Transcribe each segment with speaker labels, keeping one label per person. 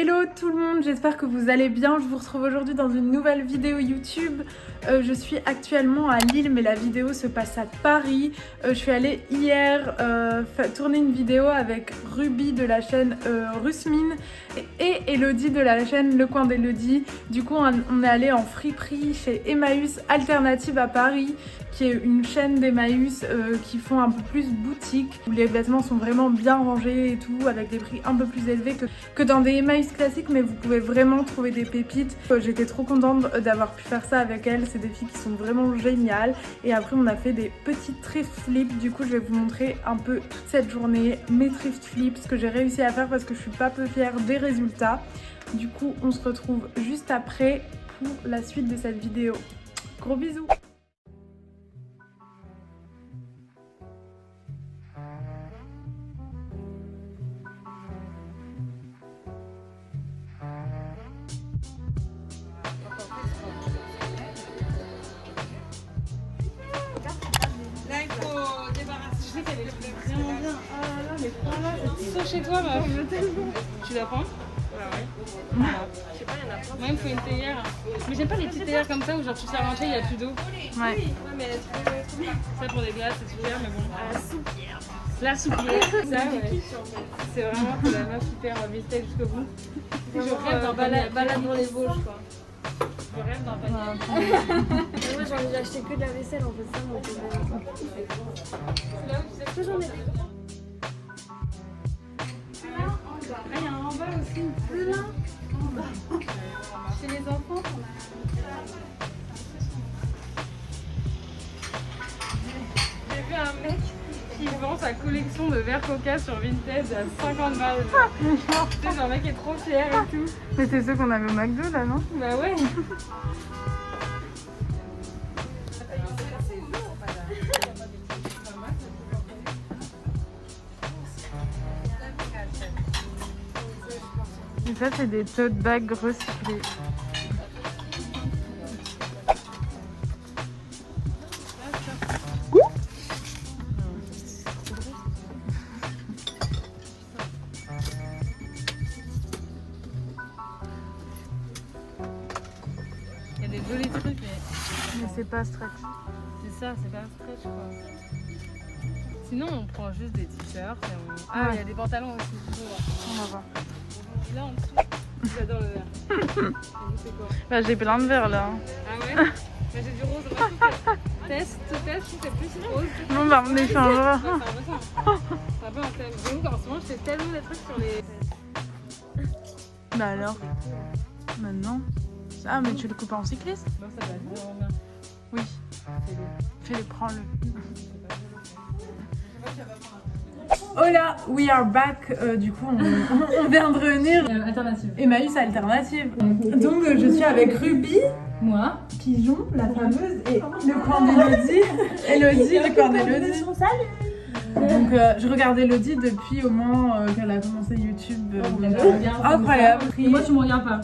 Speaker 1: Hello tout le monde, j'espère que vous allez bien. Je vous retrouve aujourd'hui dans une nouvelle vidéo YouTube. Je suis actuellement à Lille mais la vidéo se passe à Paris. Je suis allée hier tourner une vidéo avec Ruby de la chaîne Rusmine et Elodie de la chaîne Le Coin d'Elodie. Du coup on est allé en friperie chez Emmaüs Alternative à Paris, qui est une chaîne d'Emmaüs qui font un peu plus boutique, où les vêtements sont vraiment bien rangés et tout, avec des prix un peu plus élevés que dans des Emmaüs classiques, mais vous pouvez vraiment trouver des pépites. J'étais trop contente d'avoir pu faire ça avec elles, c'est des filles qui sont vraiment géniales. Et après on a fait des petites thrift flips, du coup je vais vous montrer un peu toute cette journée, mes thrift flips, ce que j'ai réussi à faire parce que je suis pas peu fière des résultats. Du coup on se retrouve juste après pour la suite de cette vidéo. Gros bisous!
Speaker 2: Là, il faut débarrasser. Je sais qu'elle est vraiment bien. Ah là là, mais prends-la, c'est tout chez toi, meuf. Tu la prends? Ouais. Je sais pas, il y en a plein. Moi, il me faut une théière. Mais j'aime pas les petites théières comme ça où genre tu sers rentrer, il n'y a plus d'eau.
Speaker 1: Ouais.
Speaker 2: Mais ça pour des glaces, c'est super, mais bon. La soupière. La soupière. Ça, ouais. C'est vraiment pour la meuf hyper mystère jusqu'au bout. Je rêve d'un balade dans les Vosges, quoi. Je rêve d'un panier.
Speaker 3: Moi j'ai acheté que de la vaisselle en fait, ça mon problème.
Speaker 2: C'est là où tu sais que j'en ai des grands. Là, il y a un en bas aussi. Là, en bas. Chez les enfants, on a. J'ai vu un mec qui vend sa collection de verres Coca sur Vinted à 50 balles. Tu sais, genre, le mec est trop fier et tout.
Speaker 1: Mais c'est ceux qu'on avait au McDo là, non?
Speaker 2: Bah ouais.
Speaker 1: Et ça c'est des tote bags recyclés.
Speaker 2: Il y a des jolis trucs, mais
Speaker 1: c'est pas stretch.
Speaker 2: c'est ça, c'est pas un stretch quoi. Sinon, on prend juste des t-shirts et on. Ah, il y a des pantalons aussi.
Speaker 1: On va voir.
Speaker 2: Et là en dessous, j'adore le vert. Et vous, c'est quoi?
Speaker 1: Bah j'ai plein de verres là.
Speaker 2: Ah ouais? Bah, j'ai du rose. Moi, je trouve que test, je trouve que c'est plus rose.
Speaker 1: Bon bah on échangera.
Speaker 2: Ouais, c'est un peu ça. C'est un peu un thème. J'avoue qu'en ce moment, je fais tellement des trucs sur les.
Speaker 1: Bah alors, maintenant. Ah mais tu le coupes en cycliste?
Speaker 2: Non, ça va être vraiment bien.
Speaker 1: Oui.
Speaker 2: Fais-le.
Speaker 1: Fais-le, prends-le. Hola, we are back. Du coup, on vient de revenir.
Speaker 2: Alternative.
Speaker 1: Emmaüs Alternative. Donc, je suis avec Ruby,
Speaker 2: Moi.
Speaker 1: Pigeon, la fameuse, et le coin d'Elodie. Elodie, le coin d'Elodie. Donc, je regarde Elodie depuis au moins qu'elle a commencé YouTube. Incroyable.
Speaker 2: Et moi, tu me regardes pas.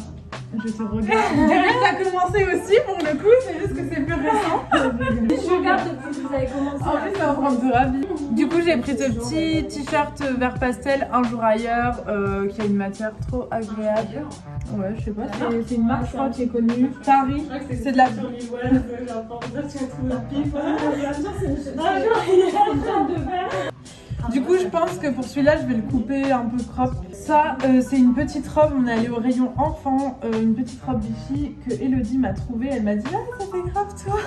Speaker 1: Je te regarde. Derek a commencé aussi pour le coup, c'est juste que c'est plus récent.
Speaker 3: Je regarde depuis que vous avez commencé.
Speaker 1: En plus, ça va prendre de ravi. Du coup, j'ai pris ce petit t-shirt vert pastel un jour ailleurs qui a une matière trop agréable. Ouais, je sais pas, c'est une marque, je crois, qui est connue. Paris, c'est de la. Du coup, je pense que pour celui-là, je vais le couper un peu crop. Ça, c'est une petite robe. On est allé au rayon enfant, une petite robe Bifi que Elodie m'a trouvée. Elle m'a dit ah, ça fait grave toi.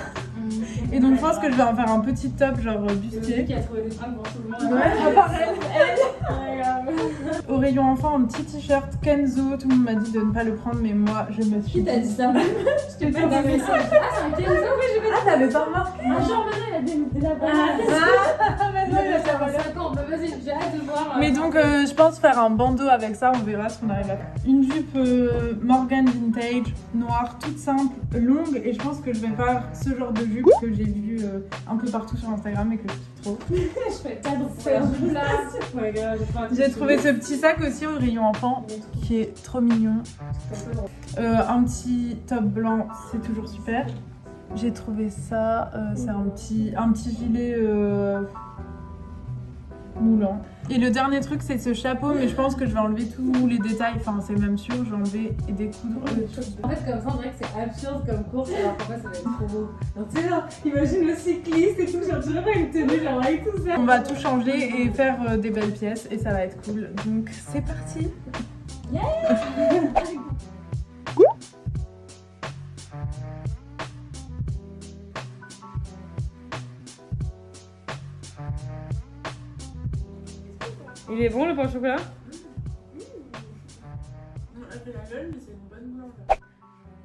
Speaker 1: Et donc, je pense que je vais en faire un petit top, genre bustier.
Speaker 2: Qui a trouvé des fringues pour tout le monde.
Speaker 1: Ouais, pareil, elle. Au rayon enfant, un petit t-shirt Kenzo. Tout le monde m'a dit de ne pas le prendre, mais moi, je me suis.
Speaker 3: Qui t'a dit ça?
Speaker 1: Je t'ai pas dit.
Speaker 3: Ah, c'est un Kenzo, oui, je vais.
Speaker 1: Ah, t'avais pas remarqué?
Speaker 3: Ah, genre maintenant il a des la
Speaker 1: Maintenant, il a fait un
Speaker 3: 5 ans, bah vas-y, j'ai hâte de voir.
Speaker 1: Mais donc je pense faire un bandeau avec ça, on verra ce qu'on arrive à faire. Une jupe Morgan Vintage, noire, toute simple, longue, et je pense que je vais faire ce genre de jupe que j'ai vu un peu partout sur Instagram et que je kiffe trop.
Speaker 3: Je fais pas de faire du là.
Speaker 1: J'ai trouvé ce petit sac aussi au rayon enfant qui est trop mignon. Un petit top blanc, c'est toujours super. J'ai trouvé ça, c'est un petit gilet moulant. Et le dernier truc, c'est ce chapeau, mais je pense que je vais enlever tous les détails. Enfin, c'est même sûr, je vais enlever et découdre le tout.
Speaker 3: En fait, comme ça, on dirait que c'est absurde comme course, alors qu'en fait, ça va être trop beau. Donc, tu sais, là, imagine le cycliste et tout, genre, tu vois, une tenue, genre, avec tout ça.
Speaker 1: On va tout changer et faire des belles pièces et ça va être cool. Donc, c'est parti.
Speaker 3: Yeah.
Speaker 2: Il est bon le pain au chocolat?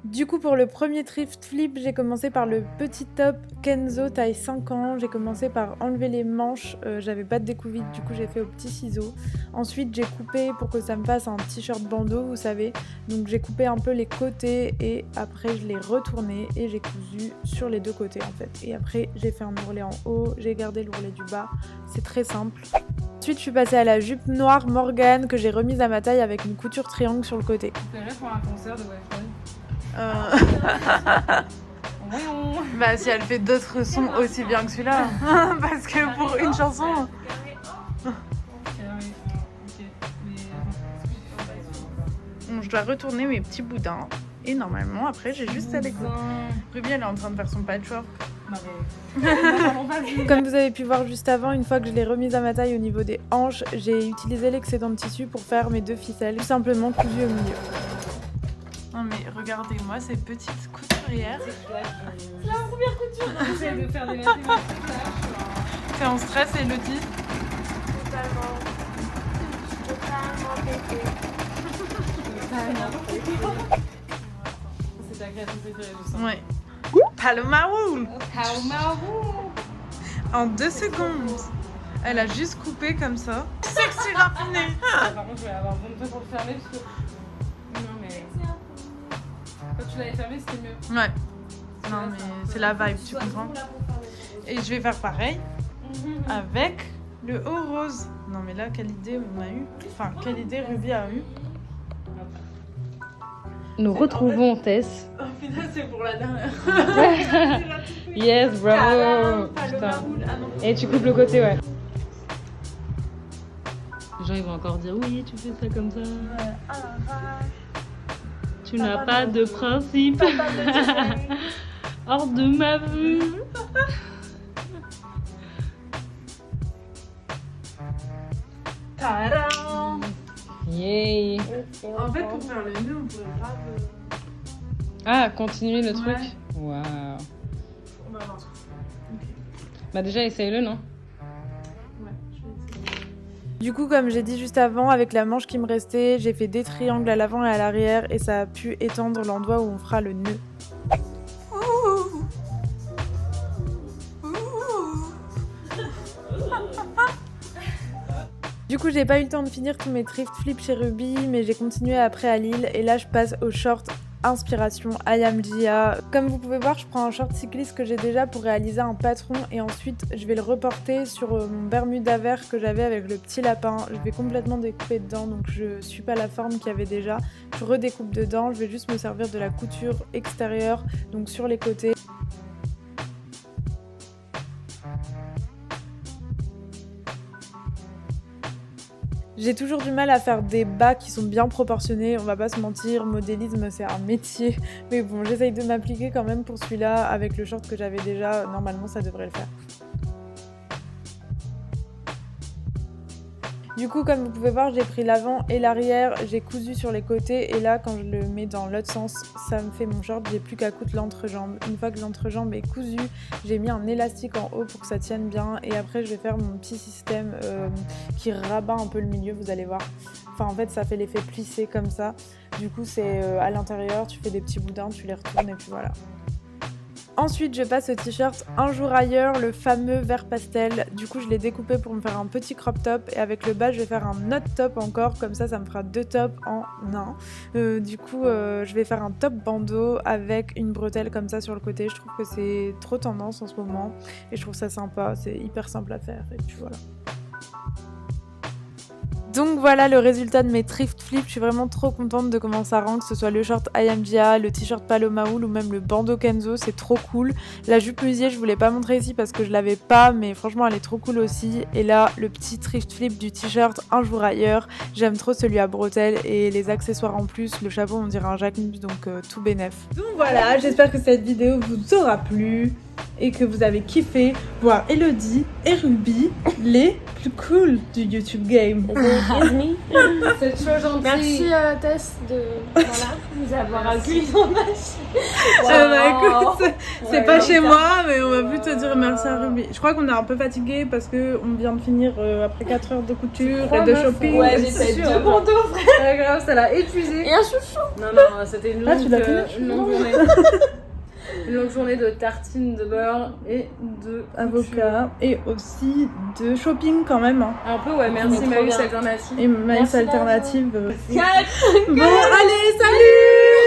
Speaker 1: Du coup, pour le premier thrift flip, j'ai commencé par le petit top Kenzo taille 5 ans. J'ai commencé par enlever les manches, j'avais pas de découvite, du coup j'ai fait au petit ciseau. Ensuite, j'ai coupé pour que ça me fasse un t-shirt bandeau, vous savez. Donc j'ai coupé un peu les côtés et après je l'ai retourné et j'ai cousu sur les deux côtés en fait. Et après, j'ai fait un ourlet en haut, j'ai gardé l'ourlet du bas. C'est très simple. Ensuite, je suis passée à la jupe noire Morgane que j'ai remise à ma taille avec une couture triangle sur le côté.
Speaker 2: C'est vrai pour un concert de Wi-Fi.
Speaker 1: Bah si elle fait d'autres sons aussi bien que celui-là. Parce que pour une chanson... Je dois retourner mes petits boudins. Et normalement, après, j'ai juste à découper. Ruby, elle est en train de faire son patchwork. Comme vous avez pu voir juste avant, une fois que je l'ai remise à ma taille au niveau des hanches, j'ai utilisé l'excédent de tissu pour faire mes deux ficelles, tout simplement cousues au milieu. Non mais regardez-moi ces petites couturières.
Speaker 2: C'est la première couture. J'essaie de faire des mathématiques là.
Speaker 1: T'es en stress, Elodie?
Speaker 3: Totalement pété.
Speaker 2: C'est ta création préférée, je sens.
Speaker 1: Ouais. Paloma Wool. En 2 secondes. Elle a juste coupé comme ça. Sexy raffiné.
Speaker 2: Par contre, je vais avoir besoin de toi pour le fermer parce que... Non mais... Quand tu l'avais fermé, c'était mieux.
Speaker 1: Ouais. Non mais c'est la vibe, tu comprends? Et je vais faire pareil avec le haut rose. Non mais là, quelle idée on a eu. Enfin, quelle idée Ruby a eu.
Speaker 2: Nous retrouvons Tess.
Speaker 1: Oh putain, c'est pour la dernière.
Speaker 2: Yes, bravo. Putain. Et tu coupes le côté, ouais. Les gens ils vont encore dire oui, tu fais ça comme ça. Tu n'as pas de principe. Hors de ma vue.
Speaker 1: Tadam!
Speaker 2: Yay.
Speaker 1: En fait, pour faire le nœud, on pourrait grave.
Speaker 2: Ah, continuer le truc.
Speaker 1: Ouais.
Speaker 2: Waouh.
Speaker 1: On va voir.
Speaker 2: Bah déjà essaye-le, non?
Speaker 1: Du coup, comme j'ai dit juste avant, avec la manche qui me restait, j'ai fait des triangles à l'avant et à l'arrière et ça a pu étendre l'endroit où on fera le nœud. Du coup, j'ai pas eu le temps de finir tous mes thrift flips chez Ruby, mais j'ai continué après à Lille et là je passe au short inspiration I Am Gia. Comme vous pouvez voir, je prends un short cycliste que j'ai déjà pour réaliser un patron et ensuite je vais le reporter sur mon Bermuda vert que j'avais avec le petit lapin. Je vais complètement découper dedans, donc je suis pas la forme qu'il y avait déjà. Je redécoupe dedans, je vais juste me servir de la couture extérieure, donc sur les côtés. J'ai toujours du mal à faire des bas qui sont bien proportionnés, on va pas se mentir, modélisme c'est un métier, mais bon j'essaye de m'appliquer quand même pour celui-là avec le short que j'avais déjà, normalement ça devrait le faire. Du coup, comme vous pouvez voir, j'ai pris l'avant et l'arrière, j'ai cousu sur les côtés et là quand je le mets dans l'autre sens, ça me fait mon short, j'ai plus qu'à coudre l'entrejambe. Une fois que l'entrejambe est cousue, j'ai mis un élastique en haut pour que ça tienne bien et après je vais faire mon petit système qui rabat un peu le milieu, vous allez voir. Enfin en fait ça fait l'effet plissé comme ça. Du coup c'est à l'intérieur, tu fais des petits boudins, tu les retournes et puis voilà. Ensuite, je passe au t-shirt Un jour ailleurs, le fameux vert pastel. Du coup, je l'ai découpé pour me faire un petit crop top. Et avec le bas, je vais faire un autre top encore. Comme ça me fera 2 tops en un. Du coup, je vais faire un top bandeau avec une bretelle comme ça sur le côté. Je trouve que c'est trop tendance en ce moment. Et je trouve ça sympa. C'est hyper simple à faire. Et puis voilà. Donc voilà le résultat de mes thrift flips, je suis vraiment trop contente de comment ça rend, que ce soit le short IMGA, le t-shirt Paloma Wool ou même le bandeau Kenzo, c'est trop cool. La jupe Musier je vous l'ai pas montré ici parce que je l'avais pas, mais franchement elle est trop cool aussi. Et là le petit thrift flip du t-shirt Un jour ailleurs, j'aime trop celui à bretelles et les accessoires en plus, le chapeau on dirait un Jacquemus, donc tout bénef. Donc voilà, j'espère que cette vidéo vous aura plu et que vous avez kiffé voir Elodie et Ruby, les plus cool du YouTube game.
Speaker 3: C'est trop gentil.
Speaker 4: Merci Tess de nous avoir accueillis dans ma
Speaker 1: Écoute, c'est pas chez moi, mais on va plutôt dire merci à Ruby. Je crois qu'on est un peu fatigué parce qu'on vient de finir après 4 heures de couture et de shopping.
Speaker 4: Ouais, j'ai fait 2 bandeaux, frère.
Speaker 3: Grave, ça l'a épuisé.
Speaker 4: Et un chouchou.
Speaker 3: Non, c'était une longue,
Speaker 1: tu l'as fini,
Speaker 3: une longue journée. Une longue journée de tartines de beurre et de
Speaker 1: avocat et aussi de shopping quand même.
Speaker 3: Un peu, ouais, merci
Speaker 4: trop
Speaker 3: Maïs
Speaker 4: bien.
Speaker 3: Alternative.
Speaker 1: Et Maïs
Speaker 4: Merci,
Speaker 1: Alternative.
Speaker 4: Kat.
Speaker 1: Bon, allez, salut!